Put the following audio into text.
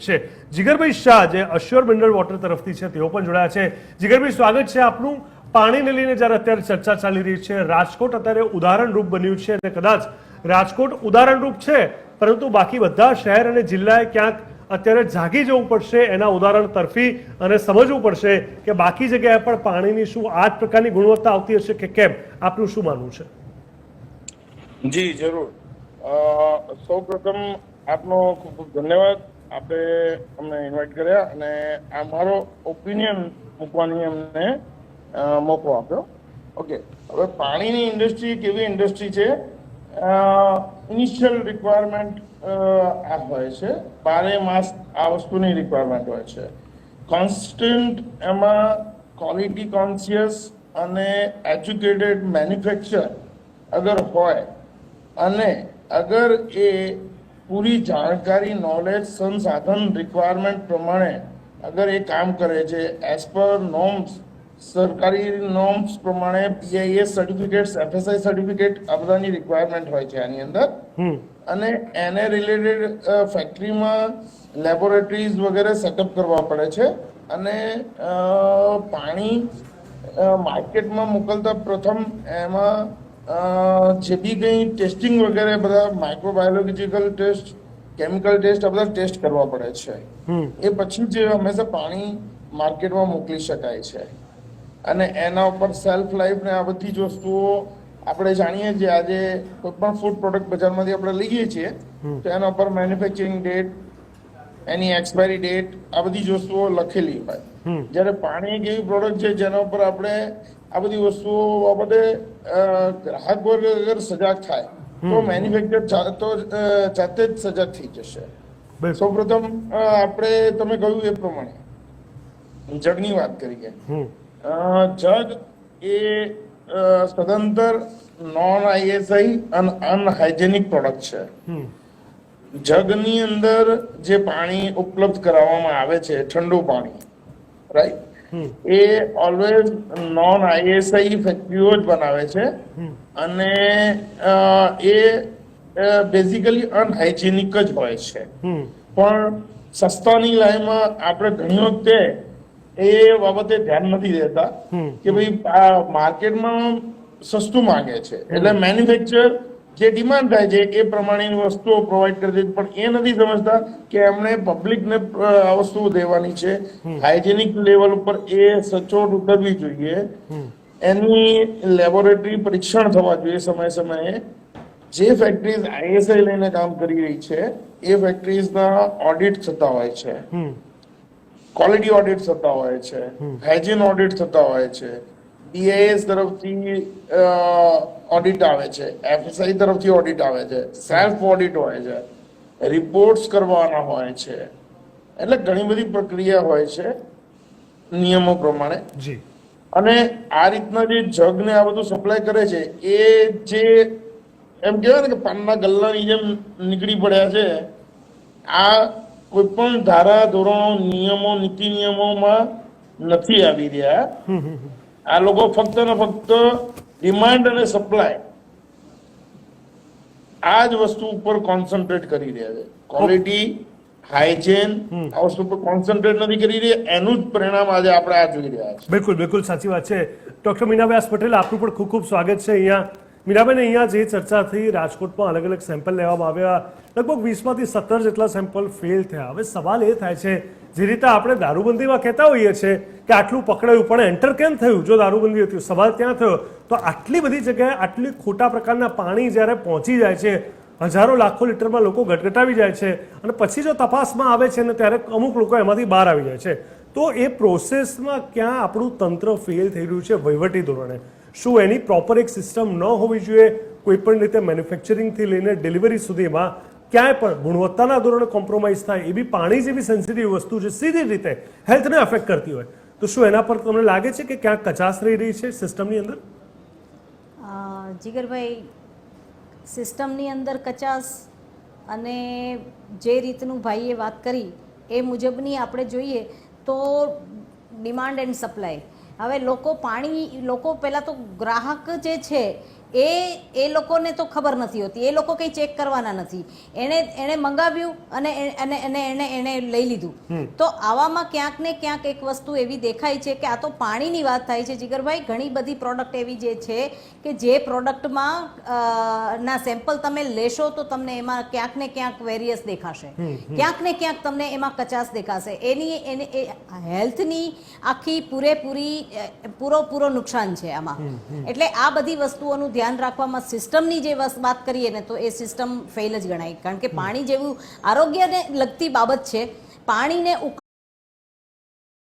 છે જીગરભાઈ શાહ જે અશ્યોર મિનરલ વોટર તરફથી છે તેઓ પણ જોડાયા છે। જીગરભાઈ, સ્વાગત છે આપનું। પાણીને લઈને જ્યારે અત્યારે ચર્ચા ચાલી રહી છે, રાજકોટ અત્યારે ઉદાહરણરૂપ બન્યું છે અને કદાચ રાજકોટ ઉદાહરણરૂપ છે, પરંતુ બાકી બધા શહેર અને જિલ્લાએ ક્યાંક અત્યારે જાગી જવું પડશે એના ઉદાહરણ તરફી અને સમજવું પડશે કે બાકી જગ્યાએ પણ પાણીની શું આ જ પ્રકારની ગુણવત્તા આવતી હશે કે કેમ? આપનું શું માનવું છે? જી જરૂર। સૌપ્રથમ આપનો ખૂબ ખૂબ ધન્યવાદ। આપણે અમને ઇન્વાઇટ કર્યા અને આ મારો ઓપિનિયન મૂકવાની અમને મોકો આપ્યો। ઓકે, હવે પાણીની ઇન્ડસ્ટ્રી એક એવી ઇન્ડસ્ટ્રી છે, ઇનિશિયલ રિક્વાયરમેન્ટ આ હોય છે, 12 માસ આ વસ્તુની રિક્વાયરમેન્ટ હોય છે। કોન્સ્ટન્ટ એમાં ક્વોલિટી કોન્શિયસ અને એજ્યુકેટેડ મેન્યુફેક્ચર અગર હોય અને અગર એ પૂરી જાણકારી, નોલેજ, સંસાધન રિક્વાયરમેન્ટ પ્રમાણે અગર એ કામ કરે છે એઝ પર નોર્મ્સ, સરકારી નોર્મ્સ પ્રમાણે BIS સર્ટિફિકેટ્સ, FSI સર્ટિફિકેટ આ બધાની રિક્વાયરમેન્ટ હોય છે આની અંદર, અને એને રિલેટેડ ફેક્ટરીમાં લેબોરેટરીઝ વગેરે સેટઅપ કરવા પડે છે અને પાણી માર્કેટમાં મોકલતા પ્રથમ એમાં જે બી કંઈ ટેસ્ટિંગ વગેરે બધા માઇક્રોબાયોલોજીકલ ટેસ્ટ, કેમિકલ ટેસ્ટ આ બધા ટેસ્ટ કરવા પડે છે। એ પછી જ હંમેશા પાણી માર્કેટમાં મોકલી શકાય છે અને એના ઉપર સેલ્ફ લાઈફ ને આ બધી જ વસ્તુઓ આપણે જાણીએ છીએ। આજે કોઈ પણ ફૂડ પ્રોડક્ટ બજારમાંથી આપણે લઈએ છીએ તો એના ઉપર મેન્યુફેક્ચરિંગ ડેટ, એની એક્સપાયરી ડેટ આ બધી જ વસ્તુઓ લખેલી હોય। જ્યારે પાણી એક એવી પ્રોડક્ટ છે જેના ઉપર આપણે આ બધી વસ્તુઓ બાબતે ગ્રાહક વર્ગ અગર સજાગ થાય તો મેન્યુફેક્ચર જાતે જ સજાગ થઈ જશે। સૌપ્રથમ આપણે તમે કહ્યું એ પ્રમાણે જગની વાત કરીએ। જગ એ સદંતર નોન ISI અને અનહાઇજેનિક પ્રોડક્ટ છે। જગની અંદર જે પાણી ઉપલબ્ધ કરાવવામાં આવે છે, ઠંડુ પાણી, રાઈટ, એ ઓલવેઝ નોન ISI ફેક્ટરીઓ જ બનાવે છે અને એ બેઝિકલી અનહાઇજેનિક જ હોય છે। પણ સસ્તાની લાઈનમાં આપણે ઘણી વખતે એ બાબતે ધ્યાન નથી દેતા કે ભાઈ માર્કેટમાં સસ્તું માંગે છે એટલે મેન્યુફેક્ચર જે ડિમાન્ડ થાય છે એ પ્રમાણેની વસ્તુઓ પ્રોવાઈડ કરી દે, પણ એ નથી સમજતા કે એમણે પબ્લિકને આ વસ્તુઓ દેવાની છે। હાઇજેનિક લેવલ ઉપર એ સચોટ ઉતરવી જોઈએ, એની લેબોરેટરી પરીક્ષણ થવા જોઈએ સમય સમયે। જે ફેક્ટરીઝ ISI લઈને કામ કરી રહી છે એ ફેક્ટરીઝના ઓડિટ થતા હોય છે, ક્વોલિટી ઓડિટ થતા હોય છે, હાઇજીન ઓડિટ થતા હોય છે, BIS તરફથી ઓડિટ આવે છે, FSI તરફથી ઓડિટ આવે છે, સેલ્ફ ઓડિટ હોય છે, રિપોર્ટ્સ કરવાના હોય છે, એટલે ઘણી બધી પ્રક્રિયા હોય છે નિયમો પ્રમાણે। અને આ રીતના જે જગને આ બધું સપ્લાય કરે છે એ જે એમ કહેવાય ને કે પાનના ગલ્લાની જેમ નીકળી પડ્યા છે। આ કોઈ પણ ધારા, ધોરણો, નિયમો, નીતિ નિયમોમાં નથી આવી રહ્યા। આ લોકો ફક્ત ને ફક્ત ડિમાન્ડ અને સપ્લાય આ જ વસ્તુ ઉપર કોન્સન્ટ્રેટ કરી રહ્યા છે। ક્વોલિટી, હાઇજેન આ વસ્તુ પર કોન્સન્ટ્રેટ નથી કરી રહ્યા, એનું જ પરિણામ આજે આપણે આ જોઈ રહ્યા છીએ। બિલકુલ બિલકુલ સાચી વાત છે। ડૉક્ટર મીના વ્યાસ પટેલ, આપનું પણ ખૂબ ખૂબ સ્વાગત છે અહીંયા। મીરાબેન, અહીંયા જે ચર્ચા થઈ, રાજકોટમાં અલગ અલગ સેમ્પલ લેવામાં આવ્યા, લગભગ 20માંથી 17 જેટલા સેમ્પલ ફેલ થયા। હવે સવાલ એ થાય છે, જે રીતે આપણે દારૂબંધીમાં કહેતા હોઈએ છીએ કે આટલું પકડાયું પણ એન્ટર કેમ થયું? જો દારૂબંધી હતી, સવાલ ત્યાં થયો તો આટલી બધી જગ્યાએ આટલી ખોટા પ્રકારના પાણી જ્યારે પહોંચી જાય છે, હજારો લાખો લીટરમાં લોકો ગટગટાવી જાય છે અને પછી જો તપાસમાં આવે છે ને ત્યારે અમુક લોકો એમાંથી બહાર આવી જાય છે, તો એ પ્રોસેસમાં ક્યાં આપણું તંત્ર ફેલ થઈ રહ્યું છે વહીવટી ધોરણે? શું એની પ્રોપર એક સિસ્ટમ ન હોવી જોઈએ? કોઈ પણ રીતે મેન્યુફેક્ચરિંગથી લઈને ડિલિવરી સુધીમાં ક્યાંય પણ ગુણવત્તાના ધોરણે કોમ્પ્રોમાઇઝ થાય? એ બી પાણી જેવી સેન્સિટિવ વસ્તુ જે સીધી રીતે હેલ્થને અફેક્ટ કરતી હોય, તો શું એના પર તમને લાગે છે કે ક્યાંક કચાશ રહી રહી છે સિસ્ટમની અંદર? જીગરભાઈ, સિસ્ટમની અંદર કચાશ અને જે રીતનું ભાઈએ વાત કરી એ મુજબની આપણે જોઈએ તો ડિમાન્ડ એન્ડ સપ્લાય। હવે લોકો પહેલાં તો ગ્રાહક જે છે એ લોકોને તો ખબર નથી હોતી, એ લોકો કંઈ ચેક કરવાના નથી. એણે મંગાવ્યું અને એને લઈ લીધું. તો આવામાં ક્યાંક ને ક્યાંક એક વસ્તુ એવી દેખાય છે કે આ તો પાણીની વાત થાય છે જીગરભાઈ. ઘણી બધી પ્રોડક્ટ એવી જે છે કે જે પ્રોડક્ટમાં ના સેમ્પલ તમે લેશો તો તમને એમાં ક્યાંક ને ક્યાંક વેરિયસ દેખાશે, ક્યાંક ને ક્યાંક તમને એમાં કચાશ દેખાશે. એને હેલ્થની આખી પૂરો નુકસાન છે આમાં. એટલે આ બધી વસ્તુઓનું ધ્યાન રાખવામાં સિસ્ટમની જે વાત કરીએ ને તો એ સિસ્ટમ ફેલ જ ગણાય. કારણ કે પાણી જેવું આરોગ્યને લગતી બાબત છે, પાણીને